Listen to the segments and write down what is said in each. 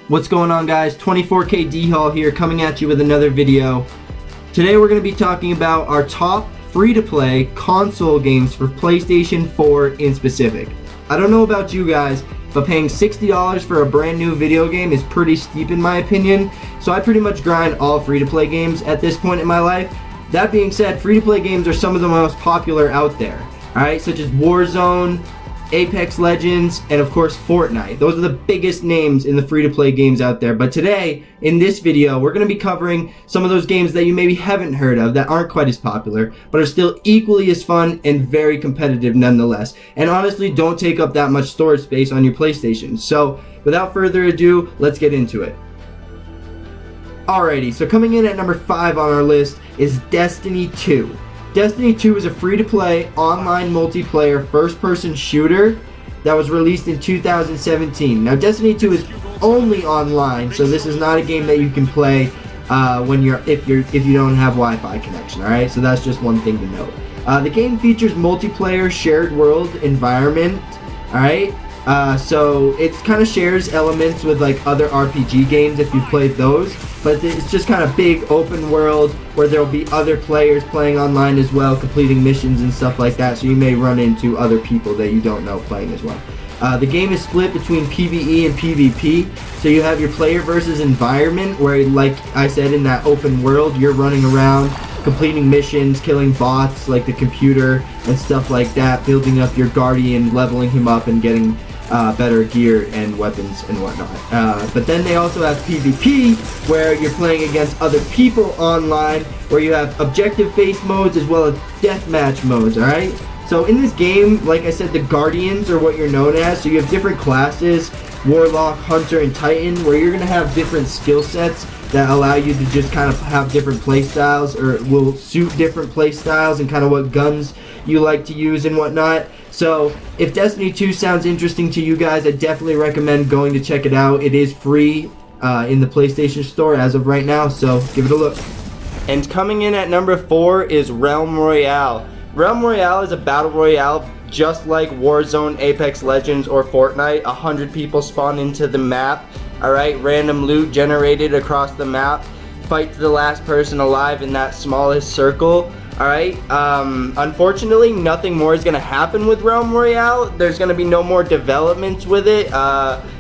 What's going on, guys? 24K D-Hall here, coming at you with another video. Today we're going to be talking about our top free-to-play console games for PlayStation 4 in specific. I don't know about you guys, but paying $60 for a brand new video game is pretty steep in my opinion, so I pretty much grind all free-to-play games at this point in my life. That being said, free-to-play games are some of the most popular out there, alright, such as Warzone, Apex Legends, and of course Fortnite. Those are the biggest names in the free-to-play games out there. But today, in this video, we're going to be covering some of those games that you maybe haven't heard of, that aren't quite as popular, but are still equally as fun and very competitive nonetheless. And honestly, don't take up that much storage space on your PlayStation. So, without further ado, let's get into it. Alrighty, so coming in at number 5 on our list is Destiny 2. Destiny 2 is a free-to-play, online multiplayer, first-person shooter that was released in 2017. Now, Destiny 2 is only online, so this is not a game that you can play if you don't have Wi-Fi connection. All right, so that's just one thing to note. The game features multiplayer, shared world environment. All right, so it kind of shares elements with like other RPG games if you played those. But it's just kind of big open world where there will be other players playing online as well, completing missions and stuff like that, so you may run into other people that you don't know playing as well. The game is split between PvE and PvP, so you have your player versus environment where, like I said, in that open world you're running around, completing missions, killing bots like the computer and stuff like that, building up your guardian, leveling him up and getting better gear and weapons and whatnot. But then they also have PvP, where you're playing against other people online, where you have objective-based modes as well as deathmatch modes, alright? So in this game, like I said, the Guardians are what you're known as, so you have different classes, Warlock, Hunter, and Titan, where you're going to have different skill sets that allow you to just kind of have different play styles, or will suit different play styles and kind of what guns you like to use and whatnot. So if Destiny 2 sounds interesting to you guys, I definitely recommend going to check it out. It is free in the PlayStation Store as of right now, so give it a look. And coming in at number 4 is Realm Royale. Realm Royale is a battle royale just like Warzone, Apex Legends, or Fortnite. 100 people spawn into the map. Alright, random loot generated across the map. Fight to the last person alive in that smallest circle. Alright, unfortunately nothing more is going to happen with Realm Royale. There's going to be no more developments with it.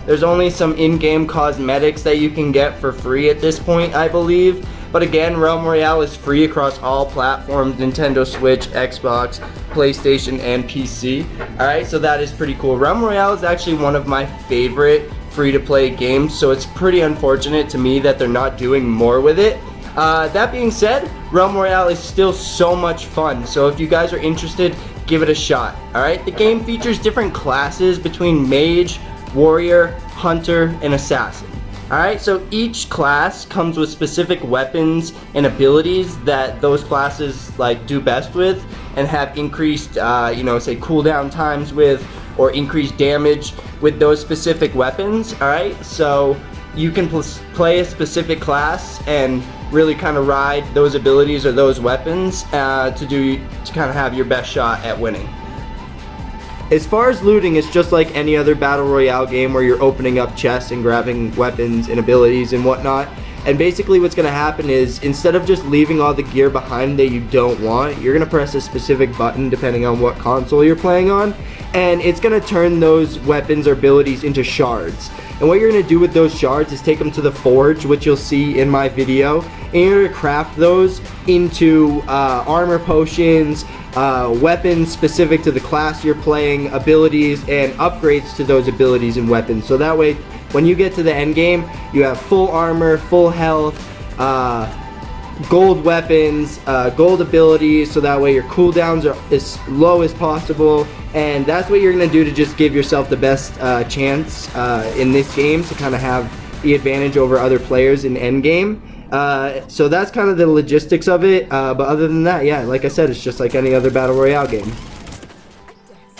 There's only some in-game cosmetics that you can get for free at this point, I believe. But again, Realm Royale is free across all platforms: Nintendo Switch, Xbox, PlayStation, and PC. Alright, so that is pretty cool. Realm Royale is actually one of my favorite free-to-play games, so it's pretty unfortunate to me that they're not doing more with it. That being said, Realm Royale is still so much fun, so if you guys are interested, give it a shot. Alright, the game features different classes between Mage, Warrior, Hunter, and Assassin. Alright, so each class comes with specific weapons and abilities that those classes like do best with, and have increased, say cooldown times with, or increased damage with those specific weapons. Alright, so you can play a specific class and really kind of ride those abilities or those weapons to kind of have your best shot at winning. As far as looting, it's just like any other battle royale game where you're opening up chests and grabbing weapons and abilities and whatnot. And basically what's going to happen is, instead of just leaving all the gear behind that you don't want, you're going to press a specific button depending on what console you're playing on, and it's going to turn those weapons or abilities into shards. And what you're going to do with those shards is take them to the forge, which you'll see in my video, and you're going to craft those into armor potions, weapons specific to the class you're playing, abilities, and upgrades to those abilities and weapons. So that way, when you get to the end game, you have full armor, full health, gold weapons, gold abilities, so that way your cooldowns are as low as possible. And that's what you're going to do to just give yourself the best chance in this game to kind of have the advantage over other players in endgame. So that's kind of the logistics of it, but other than that, yeah, like I said, it's just like any other battle royale game.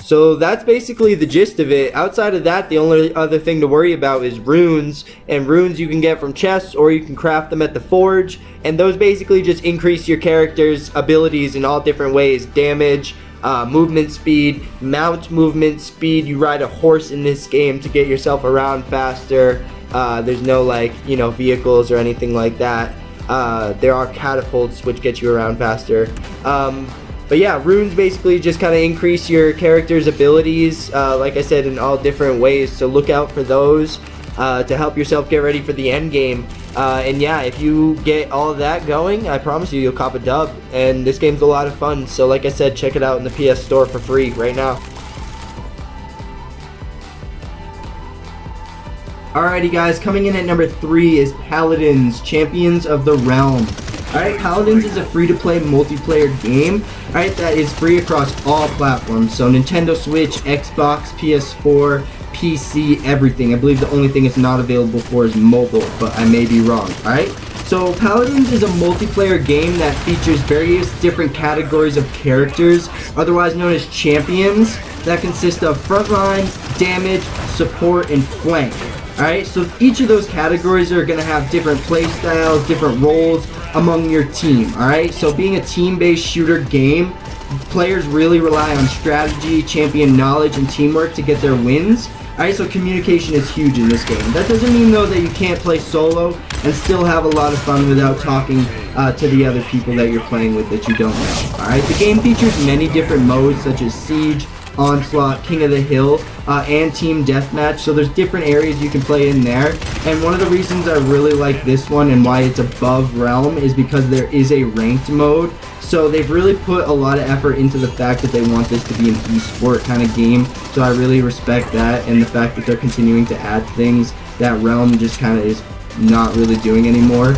So that's basically the gist of it. Outside of that, the only other thing to worry about is runes, and runes you can get from chests or you can craft them at the forge, and those basically just increase your character's abilities in all different ways: damage, movement speed, mount movement speed. You ride a horse in this game to get yourself around faster, There's no like, you know, vehicles or anything like that. There are catapults which get you around faster. But yeah, runes basically just kind of increase your character's abilities, like I said, in all different ways. So look out for those to help yourself get ready for the end game. And yeah, if you get all of that going, I promise you'll cop a dub. And this game's a lot of fun. So like I said, check it out in the PS Store for free right now. Alrighty guys, coming in at number 3 is Paladins, Champions of the Realm. Alright, Paladins is a free-to-play multiplayer game, alright, that is free across all platforms. So Nintendo Switch, Xbox, PS4, PC, everything. I believe the only thing it's not available for is mobile, but I may be wrong, alright? So Paladins is a multiplayer game that features various different categories of characters, otherwise known as champions, that consist of frontlines, damage, support, and flank. Alright, so each of those categories are going to have different play styles, different roles among your team. Alright, so being a team-based shooter game, players really rely on strategy, champion knowledge, and teamwork to get their wins. Alright, so communication is huge in this game. That doesn't mean though that you can't play solo and still have a lot of fun without talking to the other people that you're playing with that you don't know. Alright, the game features many different modes such as Siege, Onslaught, King of the Hill, and Team Deathmatch, so there's different areas you can play in there. And one of the reasons I really like this one and why it's above Realm is because there is a ranked mode. So they've really put a lot of effort into the fact that they want this to be an esport kind of game. So I really respect that, and the fact that they're continuing to add things that Realm just kind of is not really doing anymore.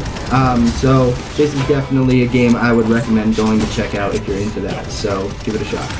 So this is definitely a game I would recommend going to check out if you're into that. So give it a shot.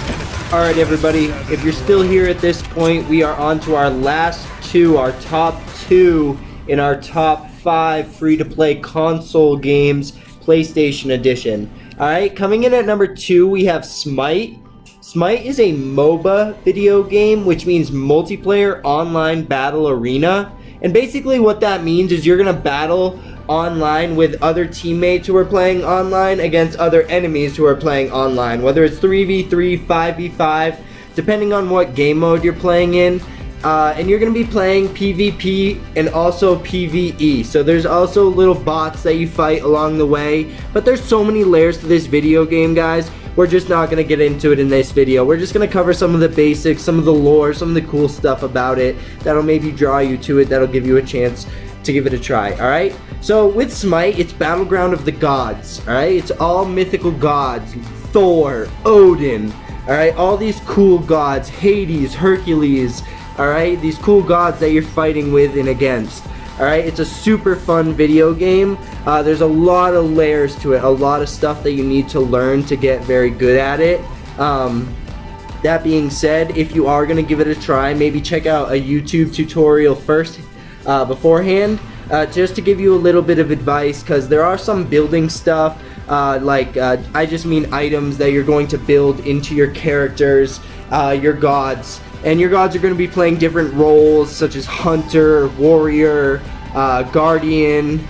Alright everybody, if you're still here at this point, we are on to our last two, our top 2 in our top 5 free-to-play console games, PlayStation Edition. Alright, coming in at number 2, we have Smite. Smite is a MOBA video game, which means multiplayer online battle arena. And basically what that means is you're going to battle online with other teammates who are playing online against other enemies who are playing online, whether it's 3v3, 5v5, depending on what game mode you're playing in. And you're going to be playing PvP and also PvE. So there's also little bots that you fight along the way. But there's so many layers to this video game, guys. We're just not going to get into it in this video. We're just going to cover some of the basics, some of the lore, some of the cool stuff about it that'll maybe draw you to it, that'll give you a chance to give it a try. Alright, so with Smite, it's Battleground of the Gods. Alright, it's all mythical gods. Thor, Odin, alright, all these cool gods, Hades, Hercules, alright, these cool gods that you're fighting with and against. Alright, it's a super fun video game. There's a lot of layers to it, a lot of stuff that you need to learn to get very good at it. That being said, if you are going to give it a try, maybe check out a YouTube tutorial first beforehand, just to give you a little bit of advice, because there are some building stuff, I just mean items that you're going to build into your characters, your gods. And your gods are going to be playing different roles, such as Hunter, Warrior, Guardian,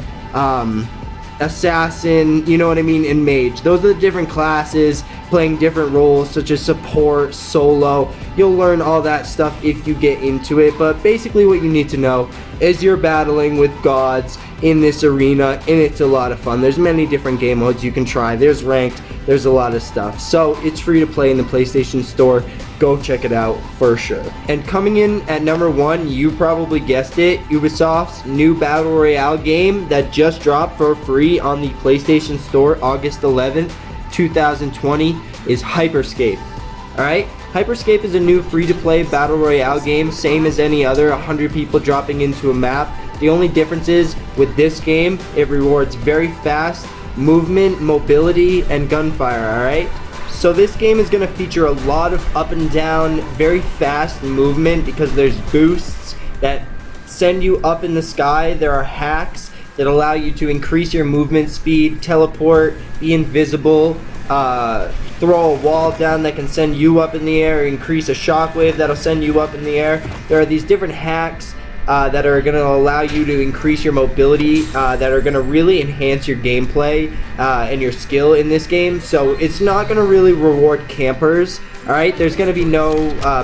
Assassin, you know what I mean, and Mage. Those are the different classes playing different roles, such as Support, Solo. You'll learn all that stuff if you get into it, but basically what you need to know is you're battling with gods in this arena, and it's a lot of fun. There's many different game modes you can try. There's ranked, there's a lot of stuff. So it's free to play in the PlayStation Store. Go check it out for sure. And coming in at number 1, you probably guessed it, Ubisoft's new Battle Royale game that just dropped for free on the PlayStation Store August 11th, 2020 is Hyperscape. Alright, Hyperscape is a new free-to-play Battle Royale game, same as any other, 100 people dropping into a map. The only difference is, with this game, it rewards very fast movement, mobility, and gunfire, alright? So this game is going to feature a lot of up and down, very fast movement because there's boosts that send you up in the sky. There are hacks that allow you to increase your movement speed, teleport, be invisible, throw a wall down that can send you up in the air, increase a shockwave that'll send you up in the air. There are these different hacks that are going to allow you to increase your mobility, that are going to really enhance your gameplay and your skill in this game. So it's not going to really reward campers. Alright, there's going to be no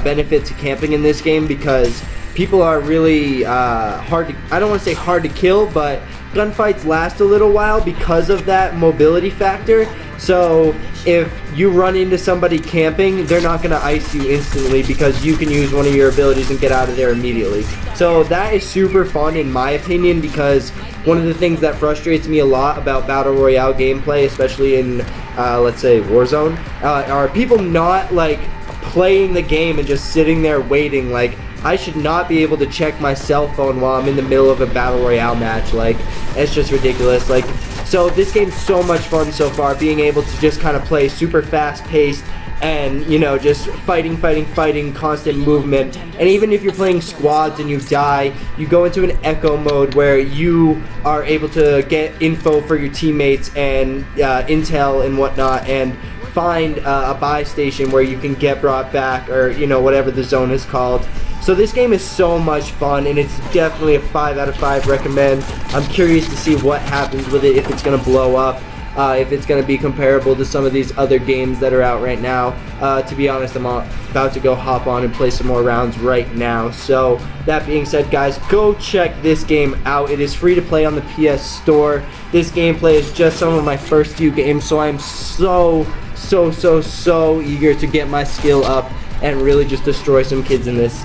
benefit to camping in this game because people are really hard to, I don't want to say hard to kill, but gunfights last a little while because of that mobility factor. So if you run into somebody camping, they're not going to ice you instantly because you can use one of your abilities and get out of there immediately. So that is super fun in my opinion, because one of the things that frustrates me a lot about Battle Royale gameplay, especially in, let's say, Warzone, are people not, like, playing the game and just sitting there waiting. Like, I should not be able to check my cell phone while I'm in the middle of a Battle Royale match. Like, it's just ridiculous. Like, so this game's so much fun so far, being able to just kind of play super fast-paced and, you know, just fighting, constant movement. And even if you're playing squads and you die, you go into an echo mode where you are able to get info for your teammates and intel and whatnot, and find a buy station where you can get brought back, or, you know, whatever the zone is called. So this game is so much fun, and it's definitely a 5 out of 5 recommend. I'm curious to see what happens with it, if it's going to blow up, if it's going to be comparable to some of these other games that are out right now. To be honest, I'm about to go hop on and play some more rounds right now. So that being said, guys, go check this game out. It is free to play on the PS Store. This gameplay is just some of my first few games, so I'm so eager to get my skill up and really just destroy some kids in this.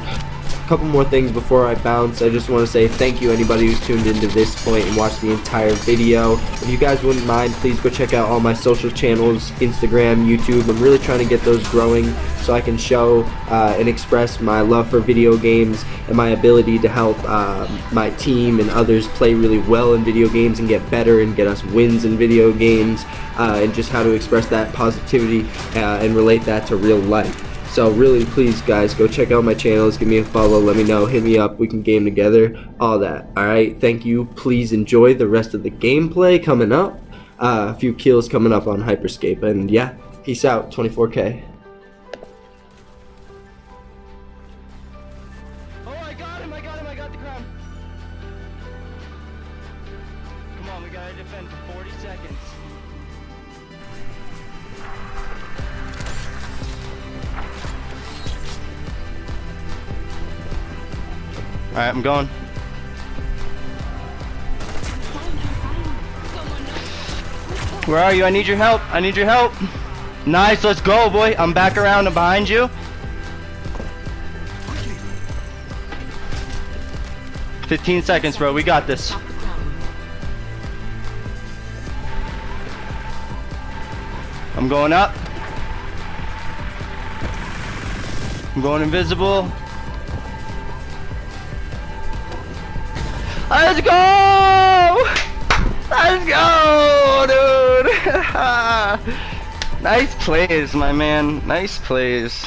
Couple more things before I bounce. I just want to say thank you anybody who's tuned into this point and watched the entire video. If you guys wouldn't mind, please go check out all my social channels, Instagram, YouTube. I'm really trying to get those growing so I can show and express my love for video games and my ability to help my team and others play really well in video games and get better and get us wins in video games, and just how to express that positivity and relate that to real life. So really, please guys, go check out my channels, give me a follow, let me know, hit me up, we can game together, all that. Alright, thank you. Please enjoy the rest of the gameplay coming up. A few kills coming up on Hyperscape, and yeah, peace out, 24K. Oh, I got him, I got the crown. Come on, we gotta defend for 40 seconds. Alright, I'm going. Where are you? I need your help. I need your help. Nice, let's go, boy. I'm back around and behind you. "15 seconds, bro. We got this." I'm going up. I'm going invisible. Let's go! Let's go, dude! Nice plays, my man. Nice plays.